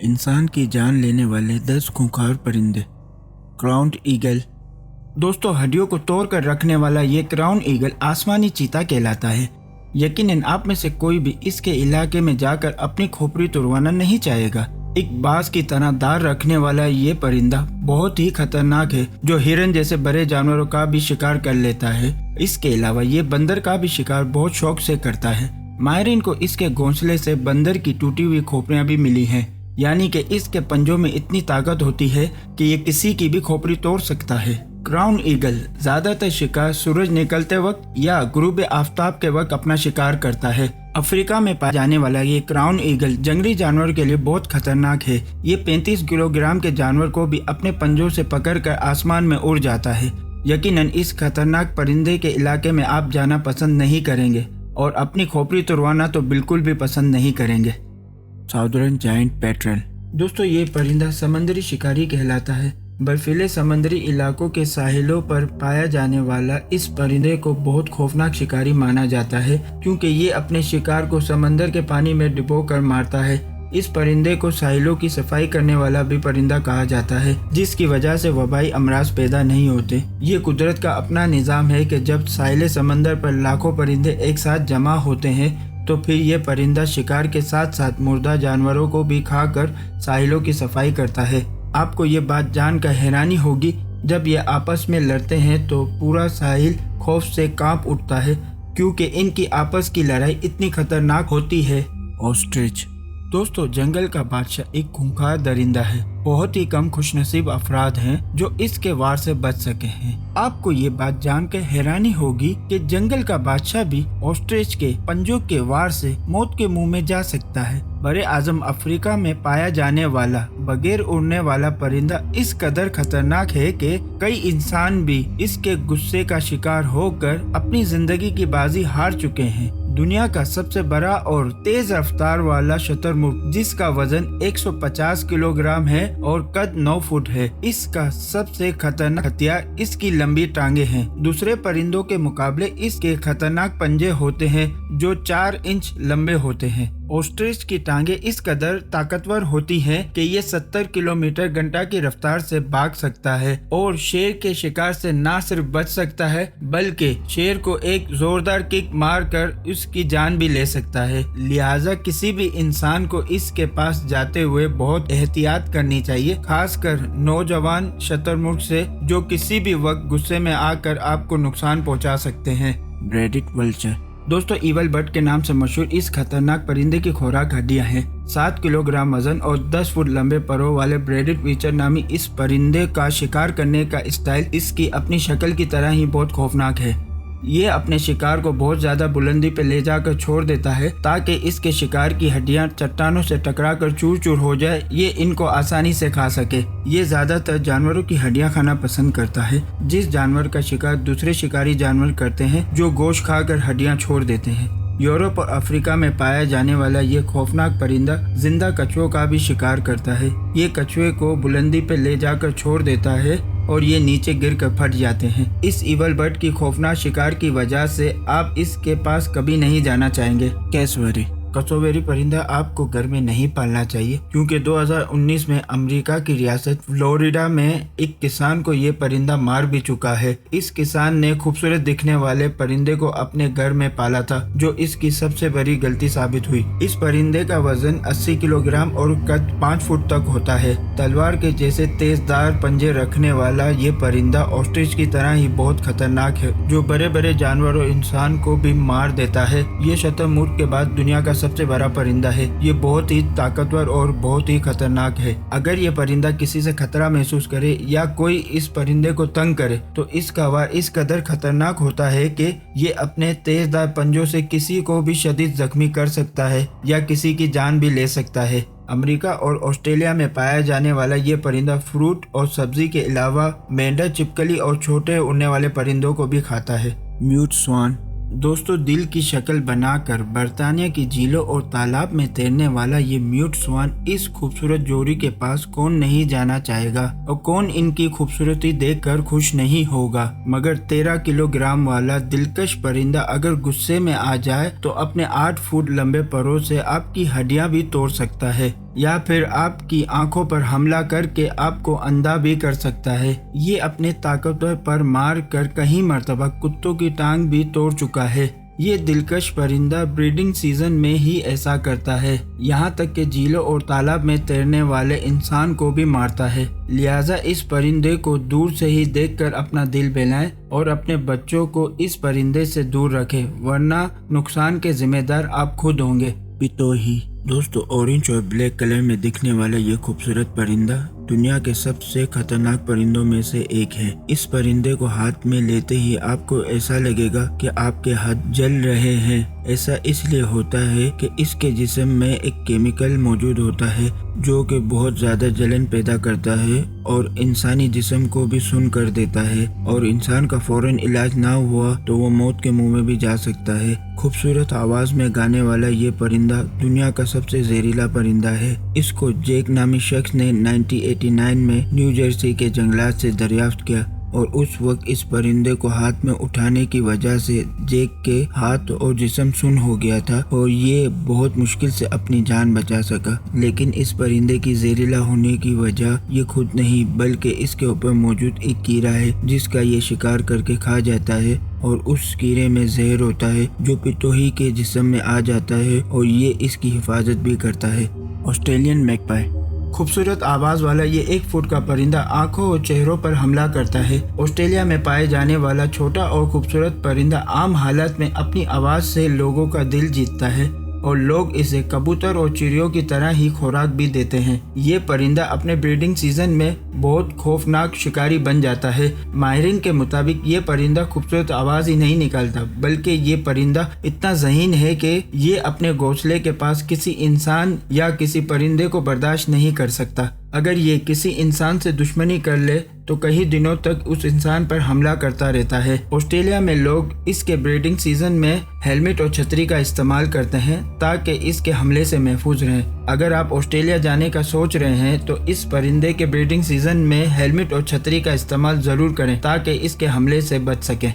इंसान की जान लेने वाले 10 खूंखार परिंदे। Crowned eagle. दोस्तों, हड्डियों को तोड़ कर रखने वाला ये क्राउन ईगल आसमानी चीता कहलाता है। यकीनन आप में से कोई भी इसके इलाके में जाकर अपनी खोपड़ी तुड़वाना नहीं चाहेगा। एक बाज की तरह दार रखने वाला ये परिंदा बहुत ही खतरनाक है, जो हिरन जैसे बड़े जानवरों का भी शिकार कर लेता है। इसके अलावा ये बंदर का भी शिकार बहुत शौक से करता है। माहिरीन को इसके घोंसले से बंदर की टूटी हुई खोपड़ियां भी मिली हैं, यानी कि इसके पंजों में इतनी ताकत होती है कि ये किसी की भी खोपड़ी तोड़ सकता है। क्राउन ईगल ज्यादातर शिकार सूरज निकलते वक्त या गुरूब आफताब के वक्त अपना शिकार करता है। अफ्रीका में पाया जाने वाला ये क्राउन ईगल जंगली जानवर के लिए बहुत खतरनाक है। ये 35 किलोग्राम के जानवर को भी अपने पंजों से पकड़कर आसमान में उड़ जाता है। यकीनन इस खतरनाक परिंदे के इलाके में आप जाना पसंद नहीं करेंगे और अपनी खोपड़ी तुड़वाना तो बिल्कुल भी पसंद नहीं करेंगे। Southern giant petrol. दोस्तों, ये परिंदा समंदरी शिकारी कहलाता है। बर्फीले समंदरी इलाकों के साहिलों पर पाया जाने वाला इस परिंदे को बहुत खौफनाक शिकारी माना जाता है, क्योंकि ये अपने शिकार को समंदर के पानी में डुबो कर मारता है। इस परिंदे को साहिलों की सफाई करने वाला भी परिंदा कहा जाता है, जिसकी वजह से वबाई अमराज पैदा नहीं होते। ये कुदरत का अपना निज़ाम है कि जब साहिल समंदर पर लाखों परिंदे एक साथ जमा होते हैं तो फिर ये परिंदा शिकार के साथ साथ मुर्दा जानवरों को भी खाकर साहिलों की सफाई करता है। आपको ये बात जानकर हैरानी होगी, जब ये आपस में लड़ते हैं तो पूरा साहिल खौफ से कांप उठता है, क्योंकि इनकी आपस की लड़ाई इतनी खतरनाक होती है। ऑस्ट्रिच। दोस्तों, जंगल का बादशाह एक खूंखार दरिंदा है। बहुत ही कम खुशनसीब अफराद हैं जो इसके वार से बच सके हैं। आपको ये बात जानकर हैरानी होगी कि जंगल का बादशाह भी ऑस्ट्रिच के पंजों के वार से मौत के मुंह में जा सकता है। बड़े आजम अफ्रीका में पाया जाने वाला बगैर उड़ने वाला परिंदा इस कदर खतरनाक है कि कई इंसान भी इसके गुस्से का शिकार होकर अपनी जिंदगी की बाजी हार चुके हैं। दुनिया का सबसे बड़ा और तेज रफ्तार वाला शुतुरमुर्ग, जिसका वजन 150 किलोग्राम है और कद 9 फुट है। इसका सबसे खतरनाक हथियार इसकी लंबी टांगे हैं। दूसरे परिंदों के मुकाबले इसके खतरनाक पंजे होते हैं जो 4 इंच लंबे होते हैं। ऑस्ट्रिच की टांगे इस कदर ताकतवर होती हैं कि ये 70 किलोमीटर घंटा की रफ्तार से भाग सकता है और शेर के शिकार से न सिर्फ बच सकता है, बल्कि शेर को एक जोरदार किक मारकर उसकी जान भी ले सकता है। लिहाजा किसी भी इंसान को इसके पास जाते हुए बहुत एहतियात करनी चाहिए, खासकर नौजवान शुतुरमुर्ग से, जो किसी भी वक्त गुस्से में आकर आपको नुकसान पहुंचा सकते हैं। ब्रेडिट वल्चर। दोस्तों, ईवल बर्ड के नाम से मशहूर इस खतरनाक परिंदे की खुराक हड्डियां हैं। 7 किलोग्राम वजन और 10 फुट लंबे परों वाले ब्रेडिट विचर नामी इस परिंदे का शिकार करने का स्टाइल इसकी अपनी शक्ल की तरह ही बहुत खौफनाक है। ये अपने शिकार को बहुत ज्यादा बुलंदी पे ले जाकर छोड़ देता है, ताकि इसके शिकार की हड्डियां चट्टानों से टकराकर चूर चूर हो जाए, ये इनको आसानी से खा सके। ये ज्यादातर जानवरों की हड्डियां खाना पसंद करता है। जिस जानवर का शिकार दूसरे शिकारी जानवर करते हैं, जो गोश्त खाकर हड्डियां छोड़ देते हैं। यूरोप और अफ्रीका में पाया जाने वाला ये खौफनाक परिंदा जिंदा कछुओं का भी शिकार करता है। ये कछुए को बुलंदी पे ले जाकर छोड़ देता है और ये नीचे गिर कर फट जाते हैं। इस ईवल बर्ड की खौफनाक शिकार की वजह से आप इसके पास कभी नहीं जाना चाहेंगे। कैसवेरी। कछुवेरी परिंदा आपको घर में नहीं पालना चाहिए, क्योंकि 2019 में अमेरिका की रियासत फ्लोरिडा में एक किसान को ये परिंदा मार भी चुका है। इस किसान ने खूबसूरत दिखने वाले परिंदे को अपने घर में पाला था, जो इसकी सबसे बड़ी गलती साबित हुई। इस परिंदे का वजन 80 किलोग्राम और कद 5 फुट तक होता है। तलवार के जैसे तेजदार पंजे रखने वाला ये परिंदा ऑस्ट्रिच की तरह ही बहुत खतरनाक है, जो बड़े बड़े जानवर और इंसान को भी मार देता है। ये शुतुरमुर्ग के बाद दुनिया का सबसे बड़ा परिंदा है। ये बहुत ही ताकतवर और बहुत ही खतरनाक है। अगर ये परिंदा किसी से खतरा महसूस करे या कोई इस परिंदे को तंग करे, तो इसका वार इस कदर खतरनाक होता है कि ये अपने तेजदार पंजों से किसी को भी शदीद जख्मी कर सकता है या किसी की जान भी ले सकता है। अमेरिका और ऑस्ट्रेलिया में पाया जाने वाला ये परिंदा फ्रूट और सब्जी के अलावा मेंढक, छिपकली और छोटे उड़ने वाले परिंदों को भी खाता है। म्यूट स्वान। दोस्तों, दिल की शक्ल बनाकर बर्तानिया की झीलों और तालाब में तैरने वाला ये म्यूट स्वान, इस खूबसूरत जोड़ी के पास कौन नहीं जाना चाहेगा और कौन इनकी खूबसूरती देखकर खुश नहीं होगा। मगर 13 किलोग्राम वाला दिलकश परिंदा अगर गुस्से में आ जाए तो अपने 8 फुट लंबे परों से आपकी हड्डियां भी तोड़ सकता है। या फिर आपकी आंखों पर हमला करके आपको अंधा भी कर सकता है। ये अपने ताकतवर पर मार कर कई मर्तबा कुत्तों की टांग भी तोड़ चुका है। ये दिलकश परिंदा ब्रीडिंग सीजन में ही ऐसा करता है, यहाँ तक कि झीलों और तालाब में तैरने वाले इंसान को भी मारता है। लिहाजा इस परिंदे को दूर से ही देखकर अपना दिल बहलाएं और अपने बच्चों को इस परिंदे से दूर रखें, वरना नुकसान के जिम्मेदार आप खुद होंगे। पितोही। दोस्तों, ऑरेंज और ब्लैक कलर में दिखने वाला ये खूबसूरत परिंदा दुनिया के सबसे खतरनाक परिंदों में से एक है। इस परिंदे को हाथ में लेते ही आपको ऐसा लगेगा कि आपके हाथ जल रहे हैं। ऐसा इसलिए होता है कि इसके जिस्म में एक केमिकल मौजूद होता है जो कि बहुत ज्यादा जलन पैदा करता है और इंसानी जिस्म को भी सुन्न कर देता है, और इंसान का फौरन इलाज ना हुआ तो वो मौत के मुंह में भी जा सकता है। खूबसूरत आवाज में गाने वाला ये परिंदा दुनिया का सबसे जहरीला परिंदा है। इसको जैक नामी शख्स ने 1989 में न्यू जर्सी के जंगलात से दरियाफ्त किया, और उस वक्त इस परिंदे को हाथ में उठाने की वजह से जैक के हाथ और जिस्म सुन्न हो गया था और ये बहुत मुश्किल से अपनी जान बचा सका। लेकिन इस परिंदे की जहरीला होने की वजह ये खुद नहीं बल्कि इसके ऊपर मौजूद एक कीड़ा है जिसका ये शिकार करके खा जाता है, और उस कीड़े में जहर होता है जो पितोही के जिस्म में आ जाता है और ये इसकी हिफाजत भी करता है। Australian magpie. खूबसूरत आवाज वाला ये 1 फुट का परिंदा आंखों और चेहरों पर हमला करता है। ऑस्ट्रेलिया में पाए जाने वाला छोटा और खूबसूरत परिंदा आम हालत में अपनी आवाज से लोगों का दिल जीतता है और लोग इसे कबूतर और चिड़ियों की तरह ही खुराक भी देते हैं। ये परिंदा अपने ब्रीडिंग सीजन में बहुत खौफनाक शिकारी बन जाता है। माहिरीन के मुताबिक ये परिंदा खूबसूरत आवाज ही नहीं निकालता बल्कि ये परिंदा इतना ज़हीन है कि ये अपने घोंसले के पास किसी इंसान या किसी परिंदे को बर्दाश्त नहीं कर सकता। अगर ये किसी इंसान से दुश्मनी कर ले तो कई दिनों तक उस इंसान पर हमला करता रहता है। ऑस्ट्रेलिया में लोग इसके ब्रीडिंग सीजन में हेलमेट और छतरी का इस्तेमाल करते हैं ताकि इसके हमले से महफूज रहें। अगर आप ऑस्ट्रेलिया जाने का सोच रहे हैं तो इस परिंदे के ब्रीडिंग सीजन में हेलमेट और छतरी का इस्तेमाल जरूर करें ताकि इसके हमले से बच सकें।